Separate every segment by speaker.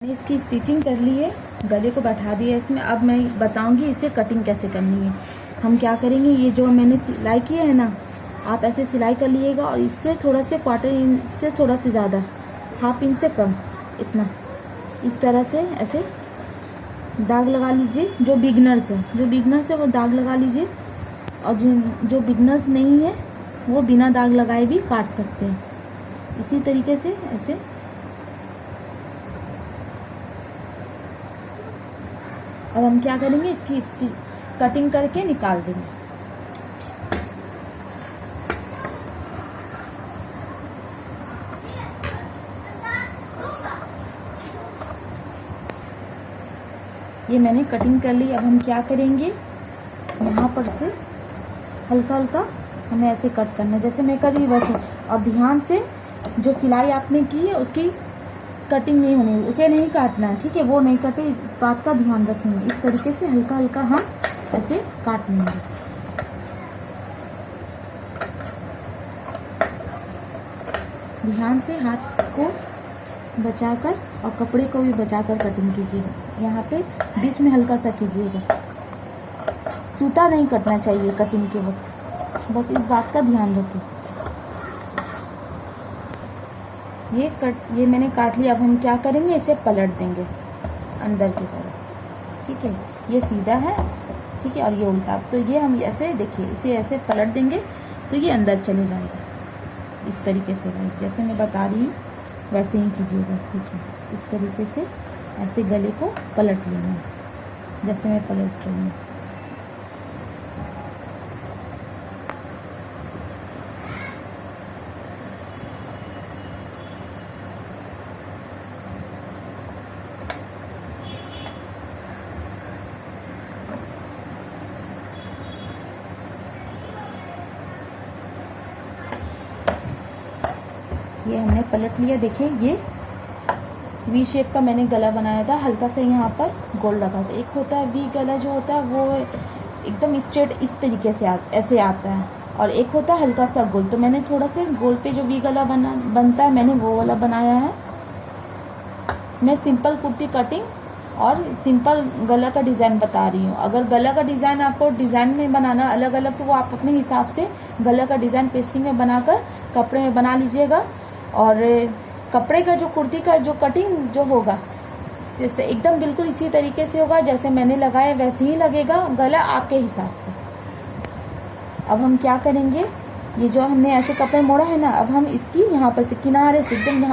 Speaker 1: मैंने इसकी स्टिचिंग कर ली है, गले को बैठा दिया है इसमें। अब मैं बताऊंगी इसे कटिंग कैसे करनी है। हम क्या करेंगे, ये जो मैंने सिलाई किया है ना, आप ऐसे सिलाई कर लीजिएगा और इससे थोड़ा से क्वार्टर इंच से थोड़ा से ज़्यादा, हाफ इंच से कम, इतना इस तरह से ऐसे दाग लगा लीजिए। जो बिगनर्स है वो दाग लगा लीजिए, और जो बिगनर्स नहीं है वो बिना दाग लगाए भी काट सकते हैं। इसी तरीके से ऐसे अब हम क्या करेंगे, इसकी कटिंग करके निकाल देंगे। ये मैंने कटिंग कर ली। अब हम क्या करेंगे, यहाँ पर से हल्का हल्का हमें ऐसे कट करना है, जैसे मैं कर रही वैसे। और ध्यान से जो सिलाई आपने की है उसकी कटिंग नहीं होनी, उसे नहीं काटना है, ठीक है। वो नहीं कटे, इस बात का ध्यान रखेंगे। इस तरीके से हल्का हल्का हम ऐसे काट लेंगे। ध्यान से हाथ को बचाकर और कपड़े को भी बचाकर कटिंग कीजिएगा। यहाँ पे बीच में हल्का सा कीजिएगा, सूता नहीं कटना चाहिए कटिंग के वक्त, बस इस बात का ध्यान रखें। ये मैंने काट लिया। अब हम क्या करेंगे, इसे पलट देंगे अंदर की तरफ, ठीक है। ये सीधा है, ठीक है, और ये उल्टा। तो ये हम ऐसे देखिए, इसे ऐसे पलट देंगे तो ये अंदर चले जाएगा। इस तरीके से जैसे मैं बता रही हूँ वैसे ही कीजिएगा, ठीक है। इस तरीके से ऐसे गले को पलट लेना है, जैसे मैं पलट रही हूँ। ये हमने पलट लिया। देखिए, ये वी शेप का मैंने गला बनाया था, हल्का सा यहाँ पर गोल लगा था। एक होता है वी गला, जो होता है वो एकदम स्ट्रेट इस तरीके से ऐसे आता है, और एक होता है हल्का सा गोल। तो मैंने थोड़ा से गोल पे जो वी गला बनता है, मैंने वो वाला बनाया है। मैं सिंपल कुर्ती कटिंग और सिंपल गला का डिज़ाइन बता रही हूँ। अगर गला का डिज़ाइन आपको डिज़ाइन में बनाना अलग अलग, तो वो आप अपने हिसाब से गला का डिज़ाइन पेस्टिंग में बनाकर कपड़े में बना लीजिएगा। और कपड़े का जो कुर्ती का जो कटिंग जो होगा, जैसे एकदम बिल्कुल इसी तरीके से होगा, जैसे मैंने लगाया वैसे ही लगेगा गला आपके हिसाब से। अब हम क्या करेंगे, ये जो हमने ऐसे कपड़े मोड़ा है ना, अब हम इसकी यहाँ पर से किनारे से एकदम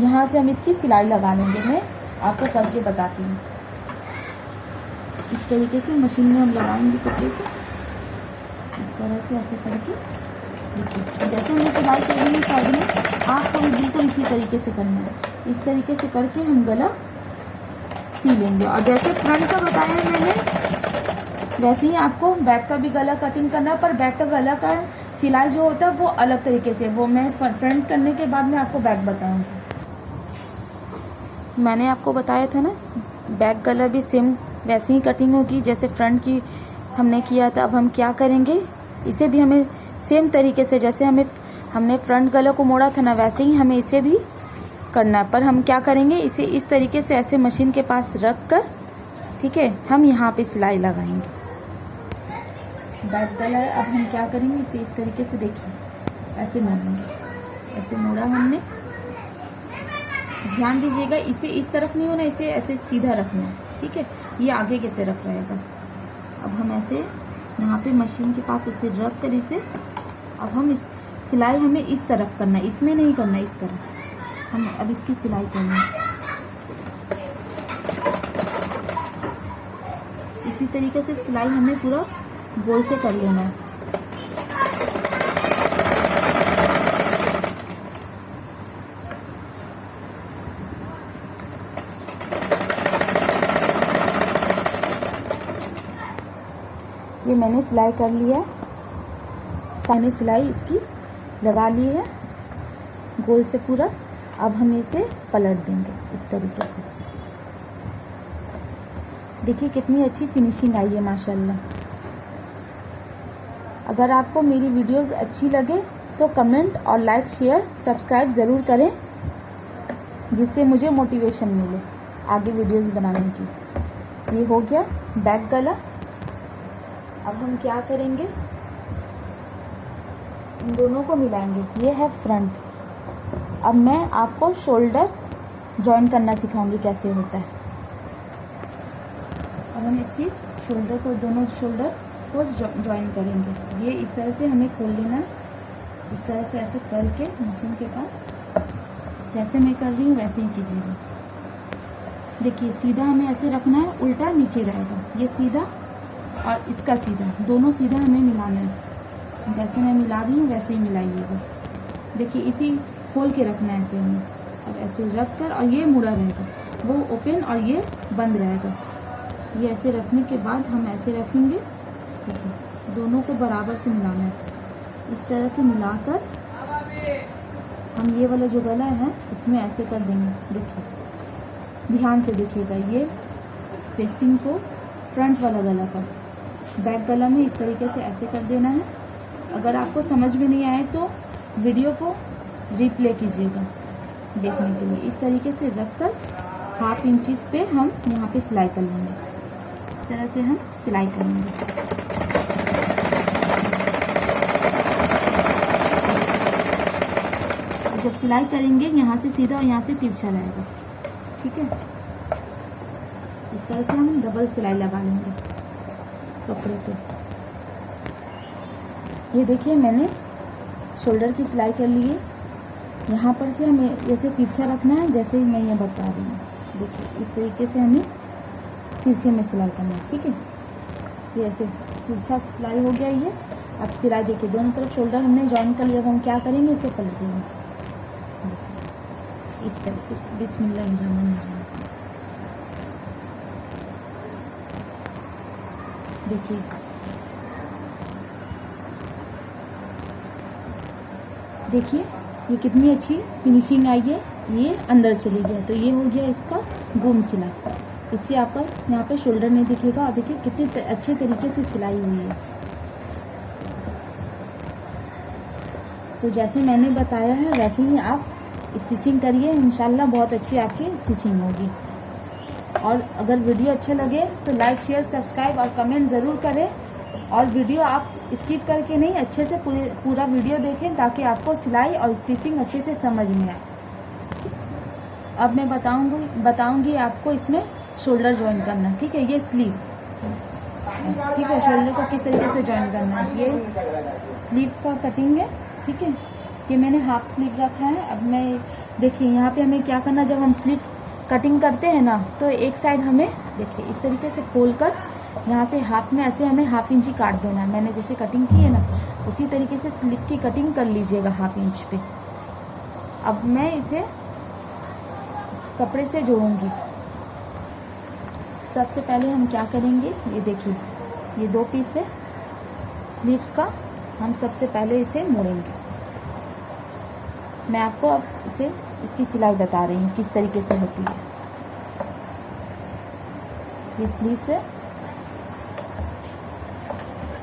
Speaker 1: यहाँ से हम इसकी सिलाई लगा लेंगे। मैं आपको करके बताती हूँ। इस तरीके से मशीन में हम लगाएंगे कपड़े को, इस तरह से ऐसे करके। देखिए, जैसे हमने सिलाई कर ली साइड में, आपको भी बिल्कुल इसी तरीके से करना है। इस तरीके से करके हम गला सी लेंगे। और जैसे फ्रंट का बताया है मैंने, वैसे ही आपको बैक का भी गला कटिंग करना है। पर बैक का गला का सिलाई जो होता है वो अलग तरीके से, वो मैं फ्रंट करने के बाद में आपको बैक बताऊंगी। मैंने आपको बताया था ना, बैक गला भी सेम वैसे ही कटिंग होगी जैसे फ्रंट की हमने किया था। अब हम क्या करेंगे, इसे भी हमें सेम तरीके से, जैसे हमने फ्रंट गला को मोड़ा था ना, वैसे ही हमें इसे भी करना। पर हम क्या करेंगे, इसे इस तरीके से ऐसे मशीन के पास रख कर, ठीक है, हम यहाँ पे सिलाई लगाएंगे। बैक गला है। अब हम क्या करेंगे, इसे इस तरीके से देखिए ऐसे मोड़ेंगे। ऐसे मोड़ा हमने, ध्यान दीजिएगा, इसे इस तरफ नहीं होना, इसे ऐसे सीधा रखना है, ठीक है। ये आगे की तरफ रहेगा। अब हम ऐसे यहाँ पे मशीन के पास ऐसे रख कर इसे, अब हम इस सिलाई हमें इस तरफ करना है, इसमें नहीं करना है, इस तरफ हम अब इसकी सिलाई करना है। इसी तरीके से सिलाई हमें पूरा गोल से कर लेना है। ये मैंने सिलाई कर लिया है, सामने सिलाई इसकी लगा ली है गोल से पूरा। अब हम इसे पलट देंगे इस तरीके से। देखिए कितनी अच्छी फिनिशिंग आई है माशाल्लाह। अगर आपको मेरी वीडियोस अच्छी लगे तो कमेंट और लाइक शेयर सब्सक्राइब ज़रूर करें, जिससे मुझे मोटिवेशन मिले। आगे वीडियोस बनाने की। ये हो गया बैक गला। अब हम क्या करेंगे, इन दोनों को मिलाएंगे। ये है फ्रंट। अब मैं आपको शोल्डर जॉइन करना सिखाऊंगी कैसे होता है। अब हम इसकी शोल्डर को, दोनों शोल्डर को जॉइन करेंगे। ये इस तरह से हमें खोल लेना है, इस तरह से ऐसे करके मशीन के पास, जैसे मैं कर रही हूँ वैसे ही कीजिएगा। देखिए सीधा हमें ऐसे रखना है, उल्टा नीचे रहेगा। ये सीधा और इसका सीधा, दोनों सीधा हमें मिलाना है। जैसे मैं मिला रही हूँ वैसे ही मिलाइएगा। देखिए इसी खोल के रखना है ऐसे हमें। अब ऐसे रख कर, और ये मुड़ा रहेगा, वो ओपन और ये बंद रहेगा। ये ऐसे रखने के बाद हम ऐसे रखेंगे। देखिए दोनों को बराबर से मिलाना है। इस तरह से मिलाकर हम ये वाला जो गला है इसमें ऐसे कर देंगे। देखिए ध्यान से देखिएगा, ये पेस्टिंग को फ्रंट वाला गला का, बैक गला में इस तरीके से ऐसे कर देना है। अगर आपको समझ में नहीं आए तो वीडियो को रिप्ले कीजिएगा देखने के लिए। इस तरीके से रखकर 1/2 इंच पे हम यहाँ पे सिलाई कर लेंगे। इस तरह से हम सिलाई करेंगे। जब सिलाई करेंगे यहाँ से सीधा और यहाँ से तिरछा रहेगा, ठीक है। इस तरह से हम डबल सिलाई लगा लेंगे कपड़े पे। ये देखिए मैंने शोल्डर की सिलाई कर ली है। यहाँ पर से हमें ऐसे तिरछा रखना है, जैसे ही मैं ये बता रही हूँ। देखिए इस तरीके से हमें तिरछे में सिलाई करना है, ठीक है। ये ऐसे तिरछा सिलाई हो गया ये। अब सिलाई देखिए दोनों तरफ शोल्डर हमने जॉइन कर लिया। अब हम क्या करेंगे, इसे पलट देंगे इस तरीके से। बिस्मिल्लाहिर्रहमानिर्रहीम। देखिए देखिए ये कितनी अच्छी फिनिशिंग आई है। ये अंदर चली गया, तो ये हो गया इसका गुम सिलाई। इससे आपका यहाँ पे शोल्डर नहीं दिखेगा। और देखिए कितने अच्छे तरीके से सिलाई हुई है। तो जैसे मैंने बताया है वैसे ही आप स्टिचिंग करिए, इंशाल्लाह बहुत अच्छी आपकी स्टिचिंग होगी। और अगर वीडियो अच्छा लगे तो लाइक शेयर सब्सक्राइब और कमेंट ज़रूर करें। और वीडियो आप स्किप करके नहीं, अच्छे से पूरा वीडियो देखें ताकि आपको सिलाई और स्टिचिंग अच्छे से समझ में आए। अब मैं बताऊंगी आपको इसमें शोल्डर ज्वाइन करना, ठीक है। ये स्लीव, ठीक है, शोल्डर को किस तरीके से ज्वाइन करना है। ये स्लीव का कटिंग है, ठीक है। कि मैंने हाफ स्लीव रखा है। अब मैं देखिए यहाँ पे हमें क्या करना, जब हम स्लीव कटिंग करते हैं ना, तो एक साइड हमें देखिए इस तरीके से खोलकर यहाँ से हाफ में ऐसे हमें 1/2 इंच काट देना है। मैंने जैसे कटिंग की है ना, उसी तरीके से स्लीव की कटिंग कर लीजिएगा 1/2 इंच पे। अब मैं इसे कपड़े से जोड़ूंगी। सबसे पहले हम क्या करेंगे, ये देखिए ये 2 पीस है स्लीव्स का। हम सबसे पहले इसे मोड़ेंगे। मैं आपको अब इसकी सिलाई बता रही हूँ किस तरीके से होती है। ये स्लीव्स है।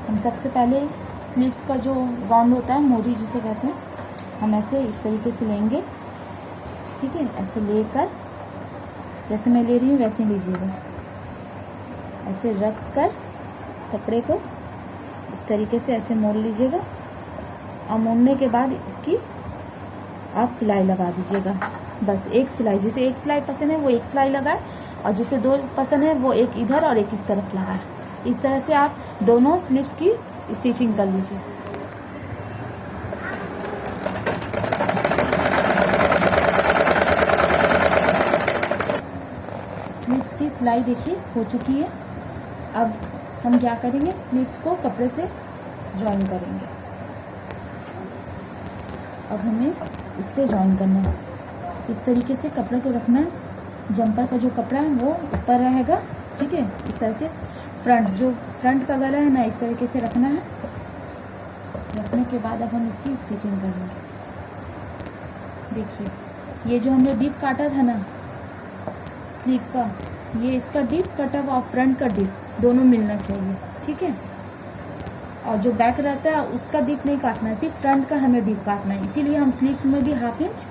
Speaker 1: हम सबसे पहले स्लीव्स का जो राउंड होता है, मोरी जिसे कहते हैं, हम ऐसे इस तरीके से लेंगे, ठीक है। ऐसे लेकर जैसे मैं ले रही हूँ वैसे लीजिएगा। ऐसे रख कर कपड़े को इस तरीके से ऐसे मोड़ लीजिएगा। और मोड़ने के बाद इसकी आप सिलाई लगा दीजिएगा। बस एक सिलाई, जिसे एक सिलाई पसंद है वो एक सिलाई लगाए, और जिसे 2 पसंद है वो एक इधर और एक इस तरफ लगाए। इस तरह से आप दोनों स्लीव्स की स्टिचिंग कर लीजिए। स्लीव्स की सिलाई देखिए हो चुकी है। अब हम क्या करेंगे, स्लीव्स को कपड़े से जॉइन करेंगे। अब हमें इससे जॉइन करना है। इस तरीके से कपड़े को रखना है। जंपर का जो कपड़ा है वो ऊपर रहेगा, ठीक है। इस तरह से फ्रंट का गला है ना, इस तरीके से रखना है। रखने के बाद अब हम इसकी स्टिचिंग करेंगे। देखिए ये जो हमने डीप काटा था ना स्लीव का, ये इसका डीप कटा हुआ और फ्रंट का डीप दोनों मिलना चाहिए, ठीक है। और जो बैक रहता है उसका डीप नहीं काटना है, सिर्फ फ्रंट का हमें डीप काटना है। इसीलिए हम स्लीव्स में भी 1/2 इंच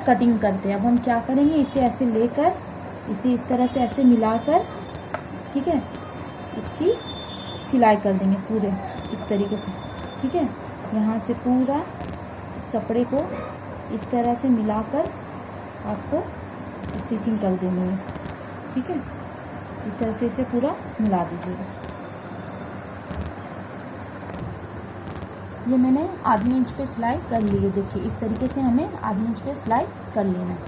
Speaker 1: कटिंग करते हैं। अब हम क्या करेंगे, इसे ऐसे लेकर इसे इस तरह से ऐसे मिलाकर, ठीक है, इसकी सिलाई कर देंगे पूरे इस तरीके से, ठीक है। यहाँ से पूरा इस कपड़े को इस तरह से मिलाकर आपको स्टिचिंग कर देनी है, ठीक है। इस तरह से इसे पूरा मिला दीजिएगा। ये मैंने आधी इंच पे सिलाई कर ली है। देखिए इस तरीके से हमें आधी इंच पे सिलाई कर लेना है।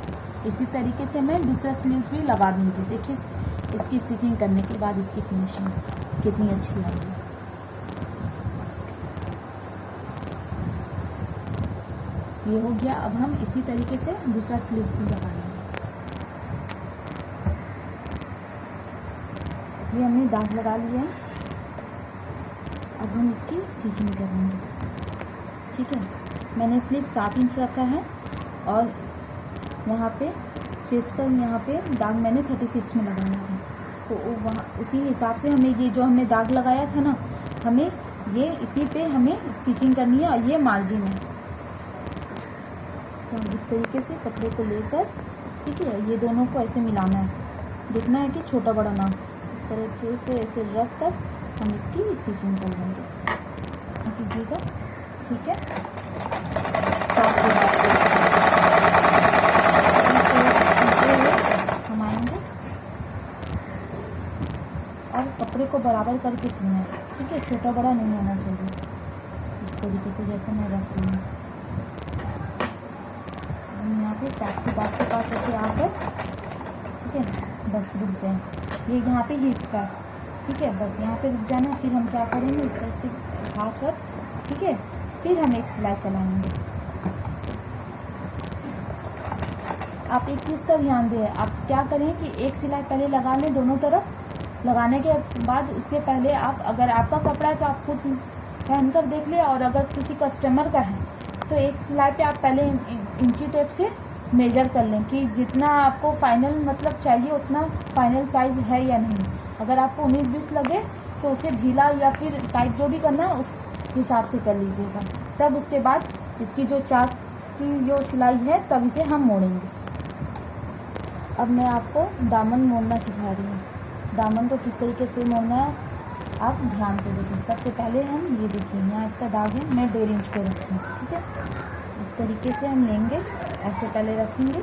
Speaker 1: इसी तरीके से मैं दूसरा स्लीव्स भी लगा दूँगी। देखिए इसकी स्टिचिंग करने के बाद इसकी फिनिशिंग कितनी अच्छी आएगी। ये हो गया। अब हम इसी तरीके से दूसरा स्लीव भी लगा लेंगे। ये हमने दाग लगा लिया है। अब हम इसकी स्टिचिंग करेंगे, ठीक है। मैंने स्लीव 7 इंच रखा है और यहाँ पे चेस्ट का यहाँ पे दाग मैंने 36 में लगाया था। तो वहाँ उसी हिसाब से हमें ये जो हमने दाग लगाया था ना, हमें ये इसी पे हमें स्टिचिंग करनी है और ये मार्जिन है। तो हम इस तरीके से कपड़े को लेकर, ठीक है, ये दोनों को ऐसे मिलाना है। देखना है कि छोटा बड़ा ना, इस तरीके से ऐसे रख कर हम इसकी स्टिचिंग कर लेंगे। कीजिएगा, ठीक है। हम आएंगे और कपड़े को बराबर करके सिलना है, ठीक है। छोटा बड़ा नहीं होना चाहिए। इस तरीके से जैसे मैं रखती हूँ, यहाँ पे चाक की बात के पास ऐसे आकर, ठीक है, बस रुक जाए। ये यहाँ पे हिप का, ठीक है, बस यहाँ पे रुक जाना। फिर हम क्या करेंगे, इस तरह से उठाकर, ठीक है, फिर हम एक सिलाई चलाएंगे। आप एक चीज़ का ध्यान दें, आप क्या करें कि एक सिलाई पहले लगा लें दोनों तरफ। लगाने के बाद उससे पहले आप, अगर आपका कपड़ा है तो आप खुद पहन कर देख लें, और अगर किसी कस्टमर का है तो एक सिलाई पे आप पहले इंची टेप से मेजर कर लें कि जितना आपको फाइनल मतलब चाहिए उतना फाइनल साइज़ है या नहीं। अगर आपको 19-20 लगे तो उसे ढीला या फिर टाइट जो भी करना है उस हिसाब से कर लीजिएगा। तब उसके बाद इसकी जो चाक की जो सिलाई है तब इसे हम मोड़ेंगे। अब मैं आपको दामन मोड़ना सिखा रही हूँ। दामन को किस तरीके से मोड़ना है आप ध्यान से देखें। सबसे पहले हम ये देखिए, यहाँ इसका दाग है, मैं 1.5 इंच पे रखी हूँ, ठीक है। इस तरीके से हम लेंगे, ऐसे पहले रखेंगे,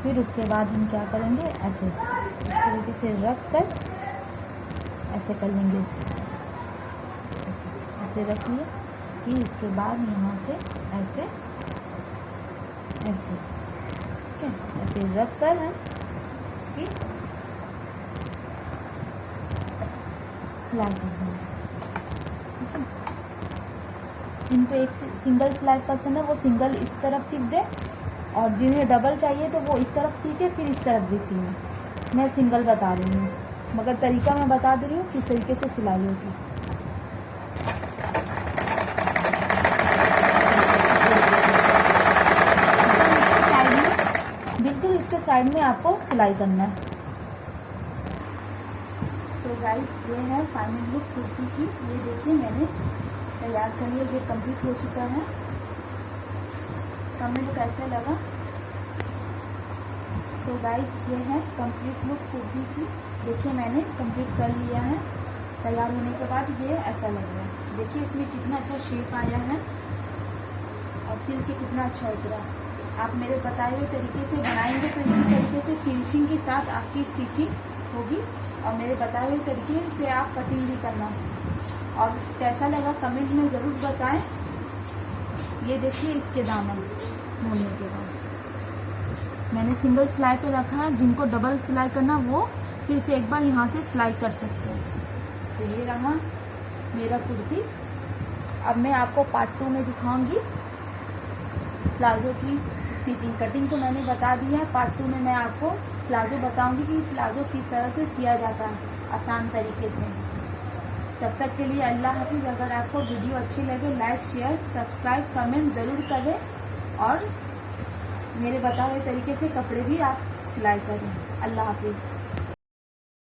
Speaker 1: फिर उसके बाद हम क्या करेंगे, ऐसे इस तरीके से रख कर ऐसे कर लेंगे। इसे ऐसे रखिए, फिर इसके बाद यहाँ से ऐसे ऐसे, ठीक है, ऐसे रख कर हम इसकी सिलाई कर देंगे, ठीक है। जिनको एक सिंगल सिलाई पसंद है वो सिंगल इस तरफ सीख दे, और जिन्हें डबल चाहिए तो वो इस तरफ सीखे, फिर इस तरफ भी सीखें। मैं सिंगल बता रही हूँ, मगर तरीका मैं बता दे रही हूँ किस तरीके से सिलाई होगी। बिल्कुल इसके साइड में आपको सिलाई करना है। सो गाइस, ये है फाइनल लुक कुर्ती की। ये देखिए मैंने तैयार कर लिया, ये कंप्लीट हो चुका है। कमेंट कैसा लगा। सो गाइस, ये है कंप्लीट लुक कुर्ती की। देखिए मैंने कंप्लीट कर लिया है। तैयार होने के बाद ये ऐसा लग रहा है। देखिए इसमें कितना अच्छा शेप आया है और सिल्क कितना अच्छा उतरा। आप मेरे बताए हुए तरीके से बनाएंगे तो इसी तरीके से फिनिशिंग के साथ आपकी स्टिचिंग होगी, और मेरे बताए हुए तरीके से आप कटिंग भी करना। और कैसा लगा कमेंट में ज़रूर बताएं। ये देखिए इसके दामन होने के बाद मैंने सिंगल सिलाई पे रखा है। जिनको डबल सिलाई करना वो फिर से एक बार यहाँ से सिलाई कर सकते हैं। तो ये रहा मेरा कुर्ती। अब मैं आपको पार्ट 2 में दिखाऊंगी प्लाज़ो की स्टिचिंग। कटिंग तो मैंने बता दी है, पार्ट 2 में मैं आपको प्लाज़ो बताऊंगी कि प्लाज़ो किस तरह से सिया जाता है आसान तरीके से। तब तक के लिए अल्लाह हाफिज़। अगर आपको वीडियो अच्छी लगे लाइक शेयर सब्सक्राइब कमेंट ज़रूर करें, और मेरे बताए हुए तरीके से कपड़े भी आप सिलाई करें। अल्लाह हाफिज़।